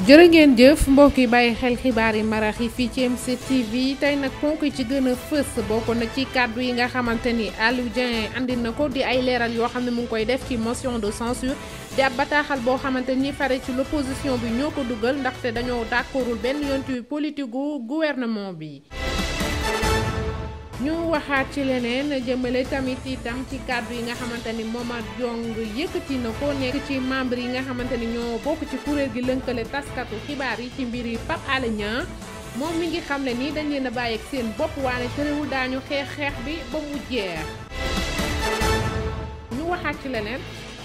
jërë ngeen jëf mbokk yi bàyyi xel xibaar yi marax yi fii ci MC TV tey nag ponk yi ci gën a fës bokk na ci kàddu yi nga xamante ni Aliou Dieng andi na ko di ay leeral yoo xam ne mu ngi koy def ci motion de censure di ab bataaxal boo xamante ni fare ci l'opposition bi ñoo ko dugal ndaxte dañoo d'accordul benn yoon ci politique gu gouvernement bi. ñu waxaat ci leneen jëmale tamit itam ci kàddu yi nga xamante ni Momadou Diong yëkkati na ko nekk ci membre yi nga xamante ni ñoo bokk ci kuréel gi lënkale taskatu xibaar yi ci mbir yi Pape Alé Niang moom mi ngi xamle ni dañ leen a bàyyi ak seen bopp waane terewul daañu xeex bi ba mu jeex. ñu waxaat ci leneen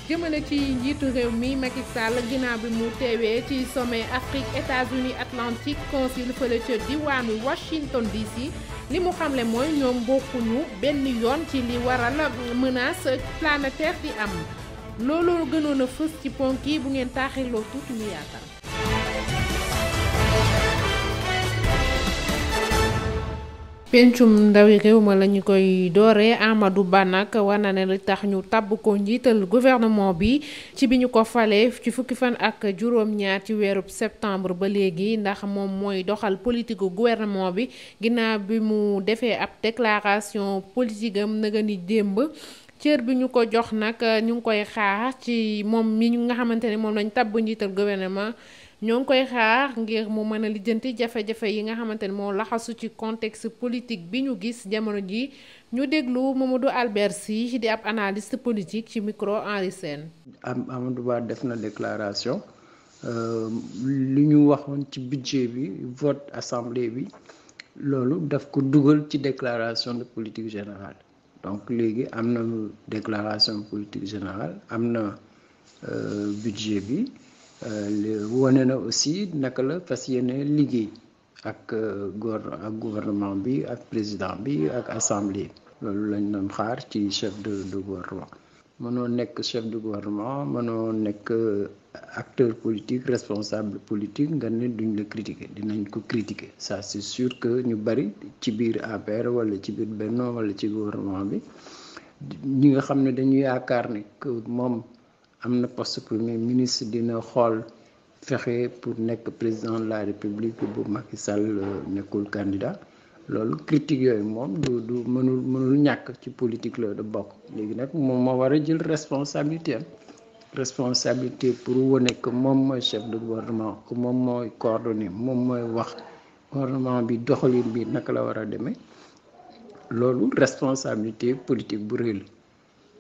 jëmale ci njiitu réew mi Macky Sall ginnaaw bi mu teewee ci sommet Afrique États-Unis Atlantique Council fële ca diwaanu Washington DC. li mu xamle mooy ñoom bokkuñu benn yoon ci li waral menace planétaire di am loolu gënoon a fës ci ponk yi bu ngeen taaxirloo tuuti ñu yaatal. pencum ndawi réew ma lañu koy dooree Amadou Ba nag war na ne li tax ñu tabb ko njiital gouvernement bi ci bi ñu ko falee ci fukki fan ak juróom-ñaar ci weerub septembre ba léegi ndax moom mooy doxal politique gouvernement bi ginnaaw bi mu defee ab déclaration politique am naga ni démb cër bi ñu ko jox nag ñu ngi koy xaar ci moom mi ñu nga xamante ne moom lañ tabb njiital gouvernement ñoo ngi koy xaar ngir mu mën a lijjanti jafe-jafe yi nga xamante ne moo laxasu ci contexte politique bi ñu gis jamono ji ñu déglu Mamadou Albert Sy di ab analyste politique ci micro Henri Sène. Amadou Ba def na déclaration li ñu waxoon ci budget bi vote assemblée bi loolu daf ko dugal ci déclaration de politique générale donc léegi am na déclaration politique générale am na budget bi. wane na aussi naka la fas yéene liggéey ak gouvernement bi ak président bi ak assemblée loolu lañ doon xaar ci chef de gouvernement mënoo nekk chef de gouvernement mënoo nekk acteur politique responsable politique nga ne duñ la critiquer dinañ ko critiquer ça c'est sûr que ñu bari ci biir APR wala ci biir Benno wala ci gouvernement bi ñi nga xam ne dañu yaakaar ne que moom am na poste premier ministre dina xool fexe pour nekk président de la république bu Macky Sall nekkul candidat loolu critique yooyu moom du mënul ñàkk ci politique la da bokk léegi nag moom moo war a jël responsabilité pour wane que moom mooy chef de gouvernement que moom mooy coordonné moom mooy wax gouvernement bi doxalin bi naka la war a demee loolu responsabilité politique bu rëy la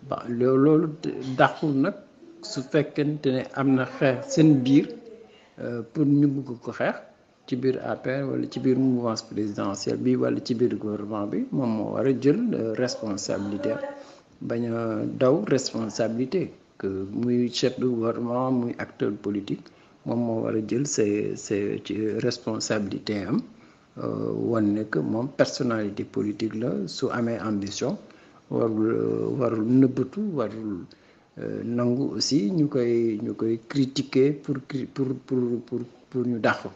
ba loolu dàqul nag su fekkente ne am na xeex seen biir pour ñu bëgg ko xeex ci biir APR wala ci biir mouvance présidentielle bi wala ci biir gouvernement bi moom moo war a jël responsabilité bañ a daw responsabilité que muy chef de gouvernement muy acteur politique moom moo war a jël ses ci responsabilité am wan ne que moom personnalité politique la su amee ambition warul nëbbatu warul nangu aussi ñu koy critiquer pour ñu dàq ko.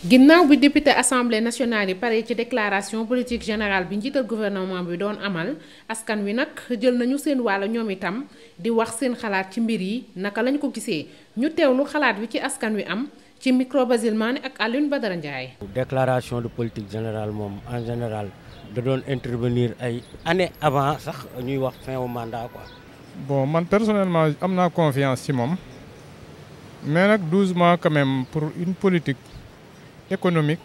ginnaaw bi député assemblée nationale yi pare ci déclaration politique générale bi njiital gouvernement bi doon amal askan wi nag jël nañu seen wàll ñoom itam di wax seen xalaat ci mbir yi naka lañ ko gisee ñu teewlu xalaat wi ci askan wi am ci micro Basile Mané ak Alioune Badara Ndiaye. déclaration de politique générale moom en général. da doon intervenir ay année avant sax ñuy wax fin au mandat quoi. Bon man personnellement am naa confiance ci moom mais nag 12 mois quand même pour une politique économique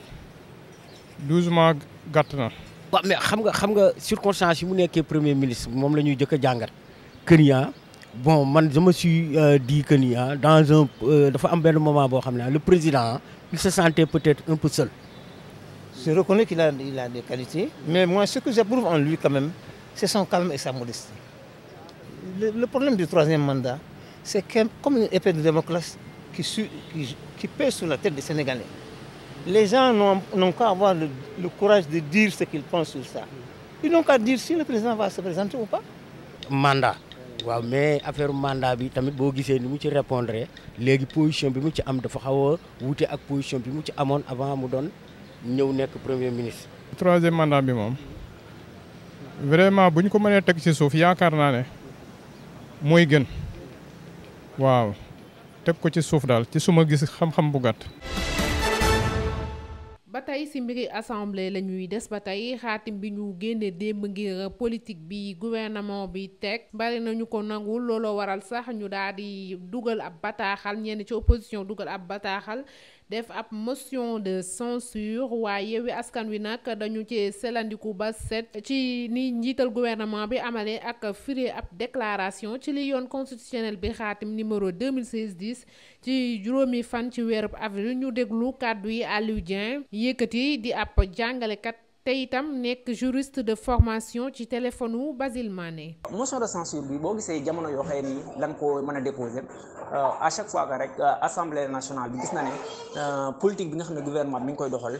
12 mois gàtt na. waaw mais xam nga circonstance yi mu nekkee premier ministre moom la ñuy jëkk a jàngat. que ni bon man je me suis dit que ni dans un dafa am benn moment boo xam ne le président il se sentait peut-être un peu seul. Je reconnais qu'il a des qualités, mais moi, ce que j'approuve en lui, quand même, c'est son calme et sa modestie. Le problème du troisième mandat, c'est comme une épée de Damoclès qui pèse sur la tête des Sénégalais. Les gens n'ont qu'à avoir le courage de dire ce qu'ils pensent sur ça. Ils n'ont qu'à dire si le président va se présenter ou pas. Mandat. waaw mais affaire mandat bi tamit boo gisee ni mu ci répondre léegi position bi mu ci am dafa xaw a wuute ak position bi mu ci amoon avant mu doon ñëw nekk premier ministre. troisième mandat bi moom vraiment bu ñu ko mënee teg ci suuf yaakaar naa ne mooy gën waaw teg ko ci suuf daal ci suma gis xam-xam bu gàtt. ba tey si mbiri assemblée la ñuy des ba tey xaatim bi ñu génne démb ngir politique bi gouvernement bi teg bari nañu ko nangul looloo waral sax ñu daal di dugal ab bataaxal ñenn ci opposition dugal ab bataaxal def ab motion de censure waaye Yewwi Askan Wi nag dañu ci selandiku ba set ci ni njiital gouvernement bi amalee ak firé ab déclaration ci li yoon constitutionnel bi xaatim numéro 2016-10 ci juróomi fan ci weerub avril ñu déglu kàddu yi Aliou Dieng yëkkati di ab jàngalekat te itam nekk juriste de formation ci téléphone wu Basile Mané. motion de censure bi boo gisee jamono yoo xëy ni lan ko mën a déposer à chaque fois que rek assemblée nationale bi gis na ne politique bi nga xam ne gouvernement bi mi ngi koy doxal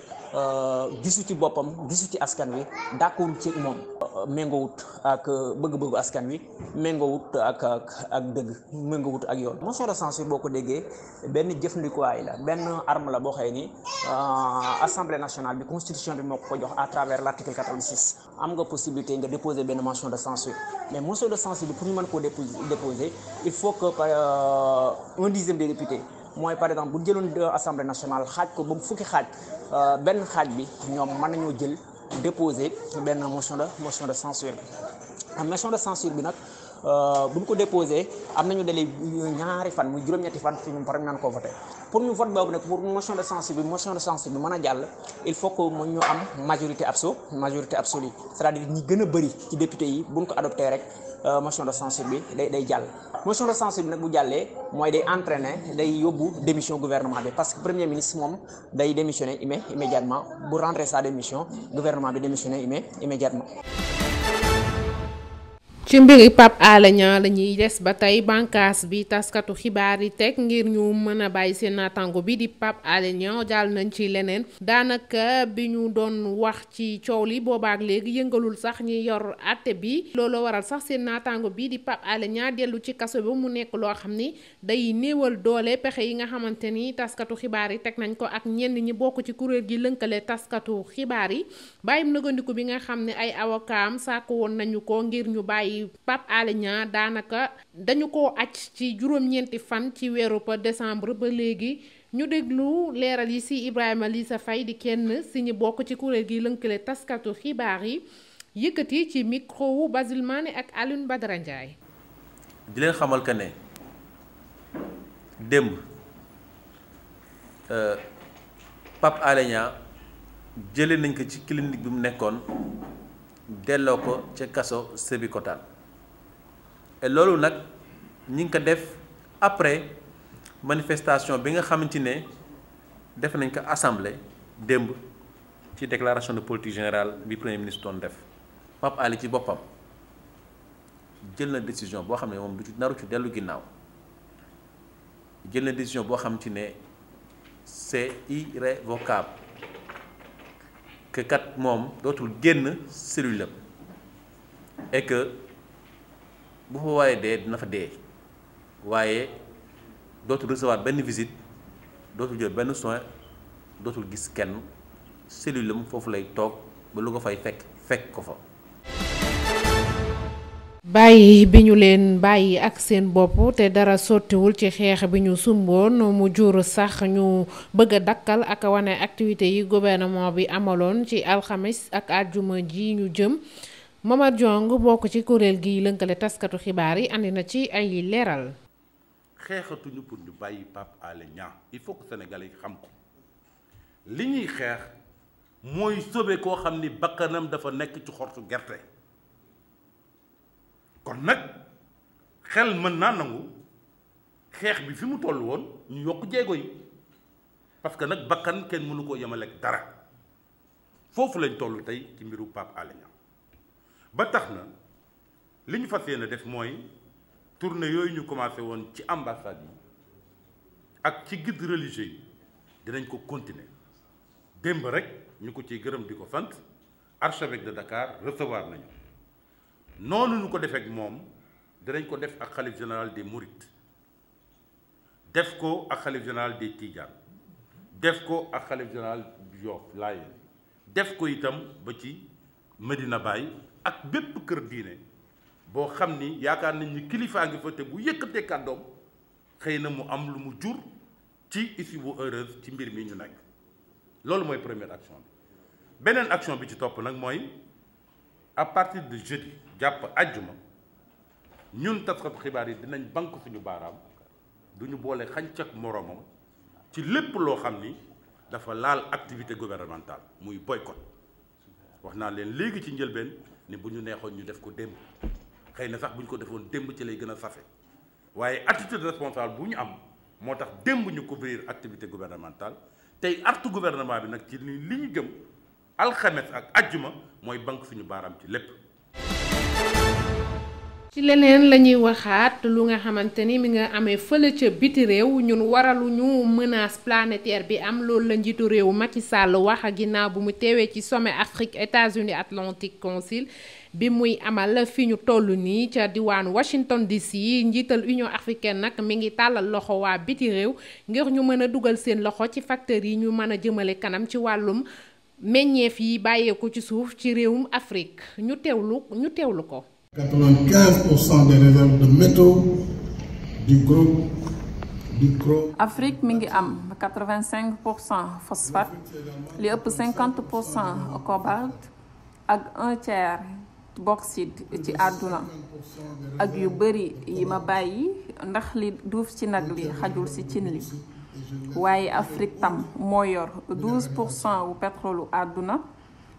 gisu ci boppam gisu ci askan wi d'accord ci moom méngoowut ak bëgg-bëggu askan wi méngoowut ak dëgg méngoowut ak yoon. motion de censure boo ko déggee benn jëfandikuwaay la benn arme la boo xëy ni assemblée nationale bi constitution bi moo ko jox à travers l'article 86 am nga possibilité nga déposer benn motion de censure mais motion de censure bi pour ñu mën koo déposer il faut que un dixième des députés mooy par exemple bu jëloon assemblée nationale xaaj ko ba fukki xaaj benn xaaj bi ñoom mën nañoo jël déposer benn motion de censure. motion de censure bi nag bu ñu ko déposé am nañu délai ñaari fan muy juróom-ñetti fan fi ñu par ñu naan ko voté pour ñu vote boobu nag pour motion de censure bi mën a jàll il faut que ñu am majorité absolue c'est-à-dire ñi gën a bëri ci député yi bu ñu ko adopté rek motion de censure bi day jàll. motion de censure bi nag bu jàllee mooy day entraîner day yóbbu démission gouvernement bi parce que premier ministre moom day démissionner immédiatement bu rentrer sa démission gouvernement bi démissionner immédiatement. ci mbiri Pape Alé Niang la ñuy des ba tey bànqaas bi taskatu xibaar yi teg ngir ñu mën a bàyyi seen naataango bi di Pape Alé Niang jàll nañ ci leneen daanaka bi ñu doon wax ci coow li boobaak léegi yëngalul sax ñi yor àtte bi looloo waral sax seen naataango bi di Pape Alé Niang dellu ci kaso bi mu nekk loo xam ni day néewal doole pexe yi nga xamante ni taskatu xibaar yi teg nañ ko ak ñenn ñi bokk ci kuréel gi lënkale taskatu xibaar yi bàyyim nëgandiku bi nga xam ne ay avocaam sàkku woon nañu ko ngir ñu bàyyi Pape Alé Niang daanaka dañu ko acc ci juróom-ñeenti fan ci weeru décembre ba léegi ñu déglu leeral yi ci Ibrahima Lissa Faye di kenn ci ñi bokk ci kuréel gi lënkale taskatu xibaar yi yëkkati ci micro wu Basile Mané ak Alioune Badara Ndiaye. di leen xamal que ne démb Pape Alé Niang jëlee nañ ko ci clinique bi mu nekkoon delloo ko ca kaso Sébikotane et loolu nag ñi ngi ko def après manifestation bi nga xamante ne def nañ ko assemblée démb ci déclaration de politique générale bi premier ministre doon def Pape Alé ci boppam jël na décision boo xam ne moom du ci naru ci dellu ginnaaw jël na décision boo xamante ne c'est irrévocable que kat moom dootul génn cellule am et que bu fa waaye dee dina fa dee waaye dootul recevoir benn visite dootul jël benn soin dootul gis kenn cellule am foofu lay toog ba lu ko fay fekk ko fa. bàyyi bi ñu leen bàyyi ak seen bopp te dara sottiwul ci xeex bi ñu sumboon mu jur sax ñu bëgg a dakkal ak wane activité yi gouvernement bi amaloon ci alxamis ak àjjuma ji ñu jëm Momar Diong bokk ci kuréel gi lënkale taskatu xibaar yi andi na ci ay leeral. xeexatuñu pour ñu bàyyi Pape Alé Niang il faut que Sénégalais yi xam ko li ñuy xeex mooy sauver koo xam ni bakkanam dafa nekk ci xortu gerte. kon nag xel mën naa nangu xeex bi fi mu toll woon ñu yokk jéego yi parce que nag bakkan kenn mënu koo yemaleeg dara foofu lañ toll tey ci mbiru Pape Alé Niang ba tax na li ñu fas yéene def mooy tournée yooyu ñu commencé woon ci ambassade yi ak ci guide religieux yi dinañ ko continuer démb rek ñu ko ciy gërëm di ko sant archevêque de Dakar recevoir nañu noonu ñu ko defee ak moom dinañ ko def ak xalif général des Mourides def ko ak xalif général des Tidianes def ko ak xalif général Yoff Laayeen def ko itam ba ci Medina Baye ak bépp kër diine boo xam ni yaakaar nañ ni kilifaa ngi fa te bu yëkkatee kàddoom xëy na mu am lu mu jur ci issue bu heureuse ci mbir mi ñu nekk loolu mooy première action bi. beneen action bi ci topp nag mooy à partir de jeudi jàpp àjjuma ñun taskatu xibaar yi dinañ banque suñu baaraam duñu boole xànc ak moroomam ci lépp loo xam ni dafa laal activité gouvernementale muy boycott. wax naa leen léegi ci njëlbeen ni bu ñu neexoon ñu def ko démb xëy na sax bu ñu ko defoon démb ci lay gën a safe waaye attitude responsable bu ñu am moo tax démb ñu couvrir activité gouvernementale tey artu gouvernement bi nag ci li ñu jëm alxames ak ajjuma mooy banque suñu baaraam ci lépp. ci leneen la ñuy waxaat lu nga xamante ni mi nga amee fële ca biti réew ñun waraluñu menace planétaire bi am loolu la njiitu réew Macky Sall wax a ginnaaw bu mu teewee ci sommet Afrique États-Unis Atlantique Council bi muy amal fi ñu toll nii ca diwaanu Washington DC njiital Union africaine nag mi ngi tàllal loxo waa biti réew ngir ñu mën a dugal seen loxo ci facteurs yi ñu mën a jëmale kanam ci wàllum meññeef yi bàyyeeku ci suuf ci réewum Afrique ñu teewlu ko. 95% des réserves de métaux du groupe Afrique mi ngi am 85% phosphate li ëpp 50% cobalt ak 1/3 bauxite ci àdduna ak yu bari yi ma bàyyi ndax li duuf ci nag li xajul ci cin li waaye Afrique tam moo yor 12% wu pétrole àdduna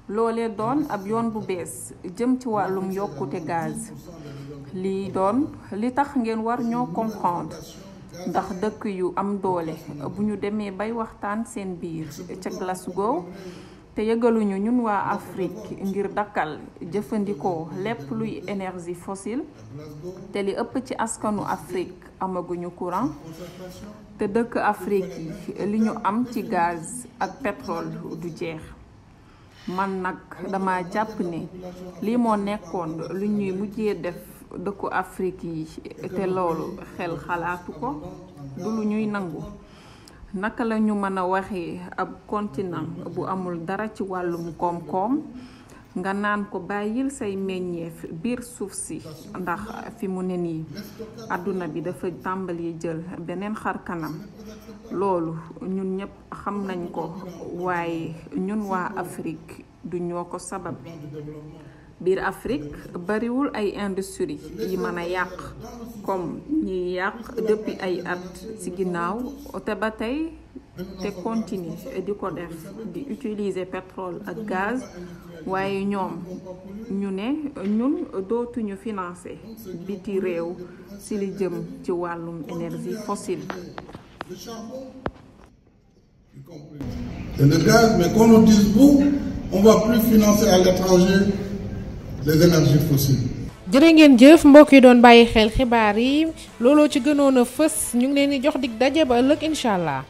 loolee doon ab yoon bu bees jëm ci wàllum yokkute gaz lii doon li tax ngeen war ñoo comprendre ndax dëkk yu am doole bu ñu demee bay waxtaan seen biir ca Glasgow te yëgaluñu ñun waa Afrique ngir dakkal jëfandikoo lépp luy énergie fossile te li ëpp ci askanu Afrique amaguñu courant te dëkk Afrique yi li ñu am ci gaz ak pétrole du jeex. man nag dama jàpp ne lii moo nekkoon lu ñuy mujjee def dëkku Afrique yi te loolu xel xalaatu ko du lu ñuy nangu naka la ñu mën a waxee ab continent bu amul dara ci wàllum koom-koom nga naan ko bàyyil say meññeef biir suuf si ndax fi mu ne nii àdduna bi dafa tàmbali jël beneen xar kanam loolu ñun ñëpp xam nañ ko waaye ñun waa Afrique du ñoo ko sabab biir Afrique bariwul ay industrie yi mën a yàq comme ñiy yàq depuis ay at ci ginnaaw te ba tey te continue di ko def di utiliser pétrole ak gaz waaye ñoom ñu ne ñun dootuñu financer biti réew ci li jëm ci wàllum énergie fossile. Et le gaz, mais qu'on nous dise vous, on va plus financer à l'étranger les énergies fossiles. jërë ngeen jëf mbokk yi doon bàyyi xel xibaar yi looloo ci gënoon a fës ñu ngi leen di jox dig daje ba ëllëg incha allah.